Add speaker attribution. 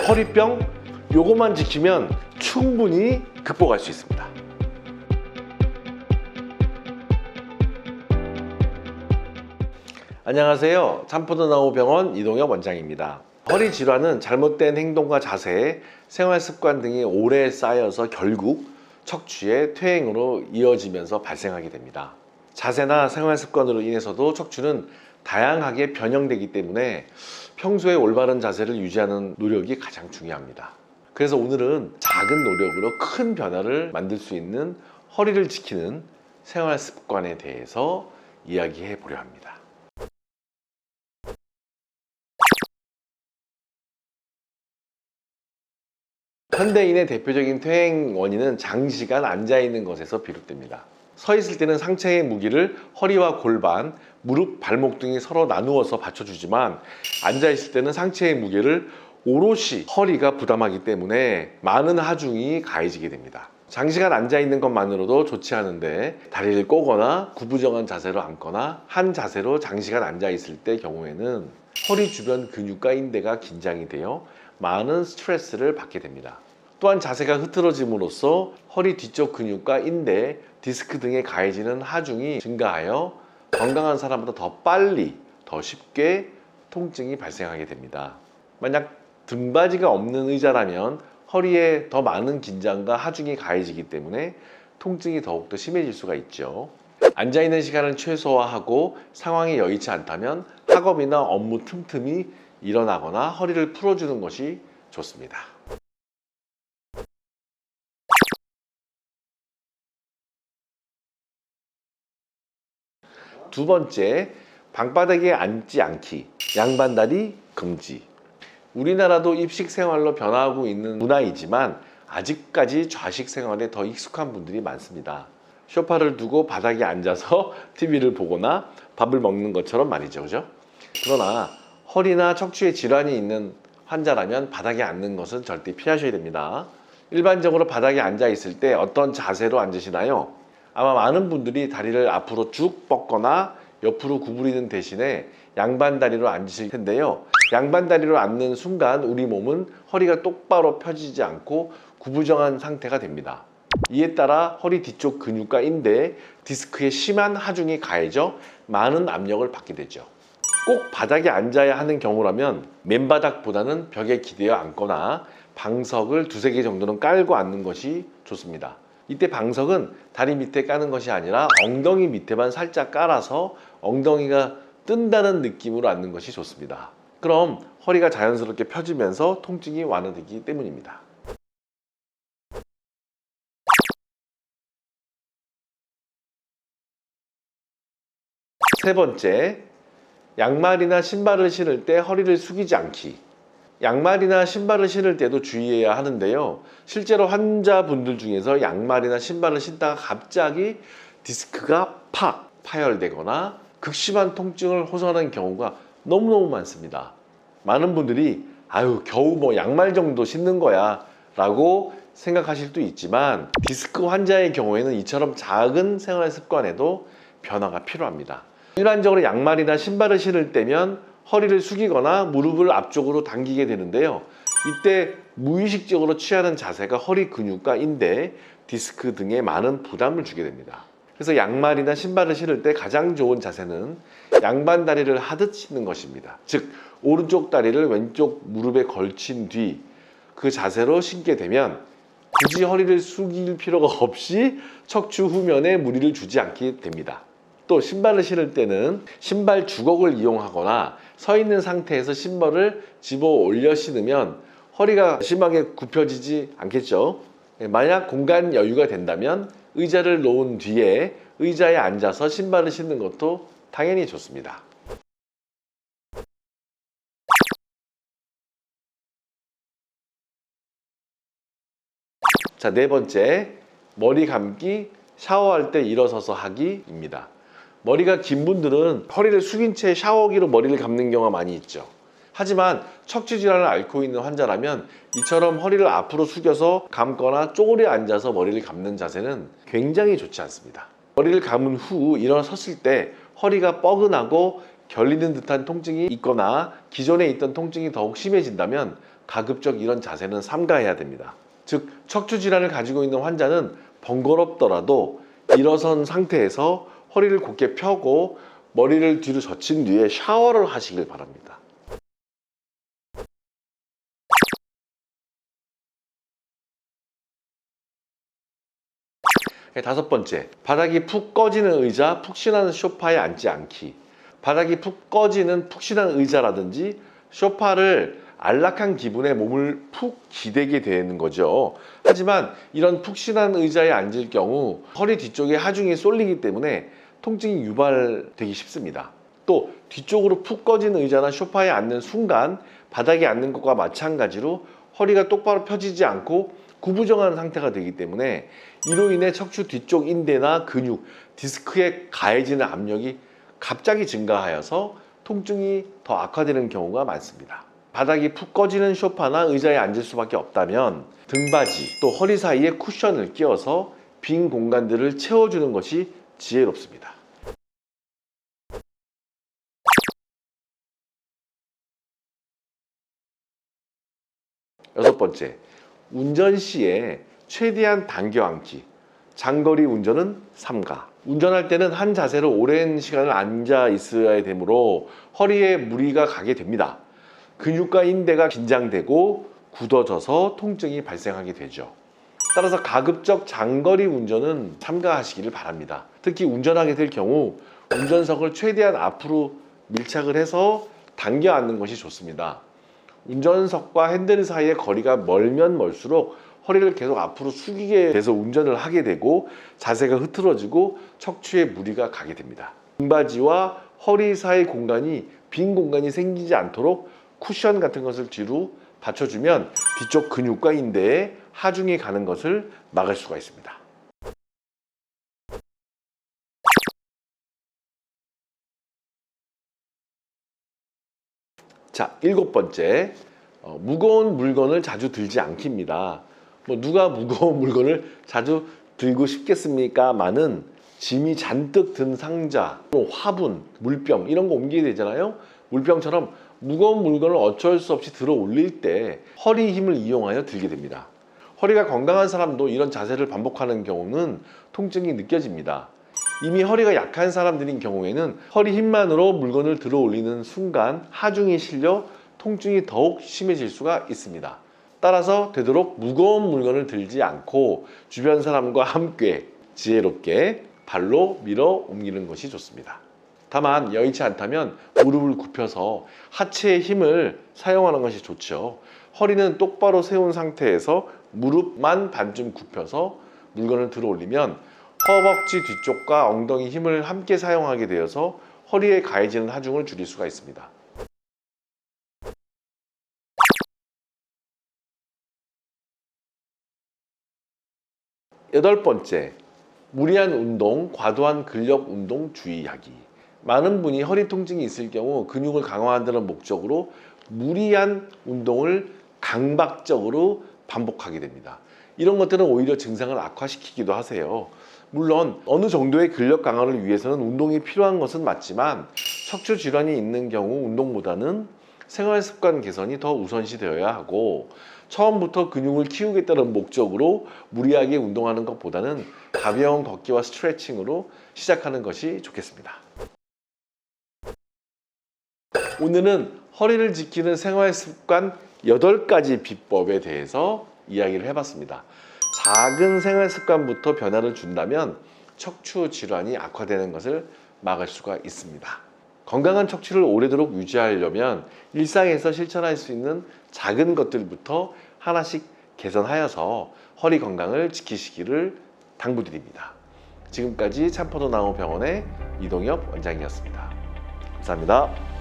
Speaker 1: 허리병 요것만 지키면 충분히 극복할 수 있습니다. 안녕하세요. 참포도나무병원 이동엽 원장입니다. 허리 질환은 잘못된 행동과 자세, 생활 습관 등이 오래 쌓여서 결국 척추의 퇴행으로 이어지면서 발생하게 됩니다. 자세나 생활 습관으로 인해서도 척추는 다양하게 변형되기 때문에 평소에 올바른 자세를 유지하는 노력이 가장 중요합니다. 그래서 오늘은 작은 노력으로 큰 변화를 만들 수 있는 허리를 지키는 생활 습관에 대해서 이야기해 보려 합니다. 현대인의 대표적인 퇴행 원인은 장시간 앉아있는 것에서 비롯됩니다. 서 있을 때는 상체의 무게를 허리와 골반, 무릎, 발목 등이 서로 나누어서 받쳐주지만 앉아있을 때는 상체의 무게를 오롯이 허리가 부담하기 때문에 많은 하중이 가해지게 됩니다. 장시간 앉아있는 것만으로도 좋지 않은데 다리를 꼬거나 구부정한 자세로 앉거나 한 자세로 장시간 앉아있을 때 경우에는 허리 주변 근육과 인대가 긴장이 되어 많은 스트레스를 받게 됩니다. 또한 자세가 흐트러짐으로써 허리 뒤쪽 근육과 인대, 디스크 등에 가해지는 하중이 증가하여 건강한 사람보다 더 빨리, 더 쉽게 통증이 발생하게 됩니다. 만약 등받이가 없는 의자라면 허리에 더 많은 긴장과 하중이 가해지기 때문에 통증이 더욱더 심해질 수가 있죠. 앉아있는 시간을 최소화하고 상황이 여의치 않다면 학업이나 업무 틈틈이 일어나거나 허리를 풀어주는 것이 좋습니다. 두 번째, 방바닥에 앉지 않기, 양반다리 금지. 우리나라도 입식 생활로 변화하고 있는 문화이지만 아직까지 좌식 생활에 더 익숙한 분들이 많습니다. 소파를 두고 바닥에 앉아서 TV를 보거나 밥을 먹는 것처럼 말이죠, 그죠? 그러나 허리나 척추에 질환이 있는 환자라면 바닥에 앉는 것은 절대 피하셔야 됩니다. 일반적으로 바닥에 앉아 있을 때 어떤 자세로 앉으시나요? 아마 많은 분들이 다리를 앞으로 쭉 뻗거나 옆으로 구부리는 대신에 양반다리로 앉으실 텐데요. 양반다리로 앉는 순간 우리 몸은 허리가 똑바로 펴지지 않고 구부정한 상태가 됩니다. 이에 따라 허리 뒤쪽 근육과 인대, 디스크에 심한 하중이 가해져 많은 압력을 받게 되죠. 꼭 바닥에 앉아야 하는 경우라면 맨바닥보다는 벽에 기대어 앉거나 방석을 두세 개 정도는 깔고 앉는 것이 좋습니다. 이때 방석은 다리 밑에 까는 것이 아니라 엉덩이 밑에만 살짝 깔아서 엉덩이가 뜬다는 느낌으로 앉는 것이 좋습니다. 그럼 허리가 자연스럽게 펴지면서 통증이 완화되기 때문입니다. 세 번째, 양말이나 신발을 신을 때 허리를 숙이지 않기. 양말이나 신발을 신을 때도 주의해야 하는데요. 실제로 환자분들 중에서 양말이나 신발을 신다가 갑자기 디스크가 팍 파열되거나 극심한 통증을 호소하는 경우가 너무너무 많습니다. 많은 분들이 겨우 뭐 양말 정도 신는 거야 라고 생각하실 수도 있지만 디스크 환자의 경우에는 이처럼 작은 생활 습관에도 변화가 필요합니다. 일반적으로 양말이나 신발을 신을 때면 허리를 숙이거나 무릎을 앞쪽으로 당기게 되는데요. 이때 무의식적으로 취하는 자세가 허리 근육과 인대, 디스크 등에 많은 부담을 주게 됩니다. 그래서 양말이나 신발을 신을 때 가장 좋은 자세는 양반다리를 하듯 신는 것입니다. 즉 오른쪽 다리를 왼쪽 무릎에 걸친 뒤 그 자세로 신게 되면 굳이 허리를 숙일 필요가 없이 척추 후면에 무리를 주지 않게 됩니다. 또 신발을 신을 때는 신발 주걱을 이용하거나 서 있는 상태에서 신발을 집어 올려 신으면 허리가 심하게 굽혀지지 않겠죠. 만약 공간 여유가 된다면 의자를 놓은 뒤에 의자에 앉아서 신발을 신는 것도 당연히 좋습니다. 자, 네 번째, 머리 감기, 샤워할 때 일어서서 하기입니다. 머리가 긴 분들은 허리를 숙인 채 샤워기로 머리를 감는 경우가 많이 있죠. 하지만 척추 질환을 앓고 있는 환자라면 이처럼 허리를 앞으로 숙여서 감거나 쪼그려 앉아서 머리를 감는 자세는 굉장히 좋지 않습니다. 머리를 감은 후 일어섰을 때 허리가 뻐근하고 결리는 듯한 통증이 있거나 기존에 있던 통증이 더욱 심해진다면 가급적 이런 자세는 삼가해야 됩니다. 즉 척추 질환을 가지고 있는 환자는 번거롭더라도 일어선 상태에서 허리를 곧게 펴고 머리를 뒤로 젖힌 뒤에 샤워를 하시길 바랍니다. 다섯 번째, 바닥이 푹 꺼지는 의자, 푹신한 소파에 앉지 않기. 바닥이 푹 꺼지는 푹신한 의자라든지 소파를 안락한 기분에 몸을 푹 기대게 되는 거죠. 하지만 이런 푹신한 의자에 앉을 경우 허리 뒤쪽에 하중이 쏠리기 때문에 통증이 유발되기 쉽습니다. 또 뒤쪽으로 푹 꺼진 의자나 소파에 앉는 순간 바닥에 앉는 것과 마찬가지로 허리가 똑바로 펴지지 않고 구부정한 상태가 되기 때문에 이로 인해 척추 뒤쪽 인대나 근육, 디스크에 가해지는 압력이 갑자기 증가하여서 통증이 더 악화되는 경우가 많습니다. 바닥이 푹 꺼지는 소파나 의자에 앉을 수밖에 없다면 등받이 또 허리 사이에 쿠션을 끼워서 빈 공간들을 채워주는 것이 지혜롭습니다. 여섯 번째, 운전 시에 최대한 당겨 앉기. 장거리 운전은 삼가. 운전할 때는 한 자세로 오랜 시간을 앉아 있어야 되므로 허리에 무리가 가게 됩니다. 근육과 인대가 긴장되고 굳어져서 통증이 발생하게 되죠. 따라서 가급적 장거리 운전은 삼가하시기를 바랍니다. 특히 운전하게 될 경우 운전석을 최대한 앞으로 밀착을 해서 당겨 앉는 것이 좋습니다. 운전석과 핸들 사이의 거리가 멀면 멀수록 허리를 계속 앞으로 숙이게 돼서 운전을 하게 되고 자세가 흐트러지고 척추에 무리가 가게 됩니다. 등받이와 허리 사이 공간이 빈 공간이 생기지 않도록 쿠션 같은 것을 뒤로 받쳐주면 뒤쪽 근육과 인대에 하중이 가는 것을 막을 수가 있습니다. 자, 일곱 번째, 무거운 물건을 자주 들지 않기입니다. 누가 무거운 물건을 자주 들고 싶겠습니까? 많은 짐이 잔뜩 든 상자, 화분, 물병 이런 거 옮기게 되잖아요. 물병처럼 무거운 물건을 어쩔 수 없이 들어 올릴 때 허리 힘을 이용하여 들게 됩니다. 허리가 건강한 사람도 이런 자세를 반복하는 경우는 통증이 느껴집니다. 이미 허리가 약한 사람들인 경우에는 허리 힘만으로 물건을 들어 올리는 순간 하중이 실려 통증이 더욱 심해질 수가 있습니다. 따라서 되도록 무거운 물건을 들지 않고 주변 사람과 함께 지혜롭게 발로 밀어 옮기는 것이 좋습니다. 다만 여의치 않다면 무릎을 굽혀서 하체의 힘을 사용하는 것이 좋죠. 허리는 똑바로 세운 상태에서 무릎만 반쯤 굽혀서 물건을 들어 올리면 허벅지 뒤쪽과 엉덩이 힘을 함께 사용하게 되어서 허리에 가해지는 하중을 줄일 수가 있습니다. 여덟 번째, 무리한 운동, 과도한 근력 운동 주의하기. 많은 분이 허리 통증이 있을 경우 근육을 강화한다는 목적으로 무리한 운동을 강박적으로 반복하게 됩니다. 이런 것들은 오히려 증상을 악화시키기도 하세요. 물론 어느 정도의 근력 강화를 위해서는 운동이 필요한 것은 맞지만 척추 질환이 있는 경우 운동보다는 생활 습관 개선이 더 우선시 되어야 하고 처음부터 근육을 키우겠다는 목적으로 무리하게 운동하는 것보다는 가벼운 걷기와 스트레칭으로 시작하는 것이 좋겠습니다. 오늘은 허리를 지키는 생활 습관 8가지 비법에 대해서 이야기를 해봤습니다. 작은 생활 습관부터 변화를 준다면 척추 질환이 악화되는 것을 막을 수가 있습니다. 건강한 척추를 오래도록 유지하려면 일상에서 실천할 수 있는 작은 것들부터 하나씩 개선하여서 허리 건강을 지키시기를 당부드립니다. 지금까지 참포도나무 병원의 이동엽 원장이었습니다. 감사합니다.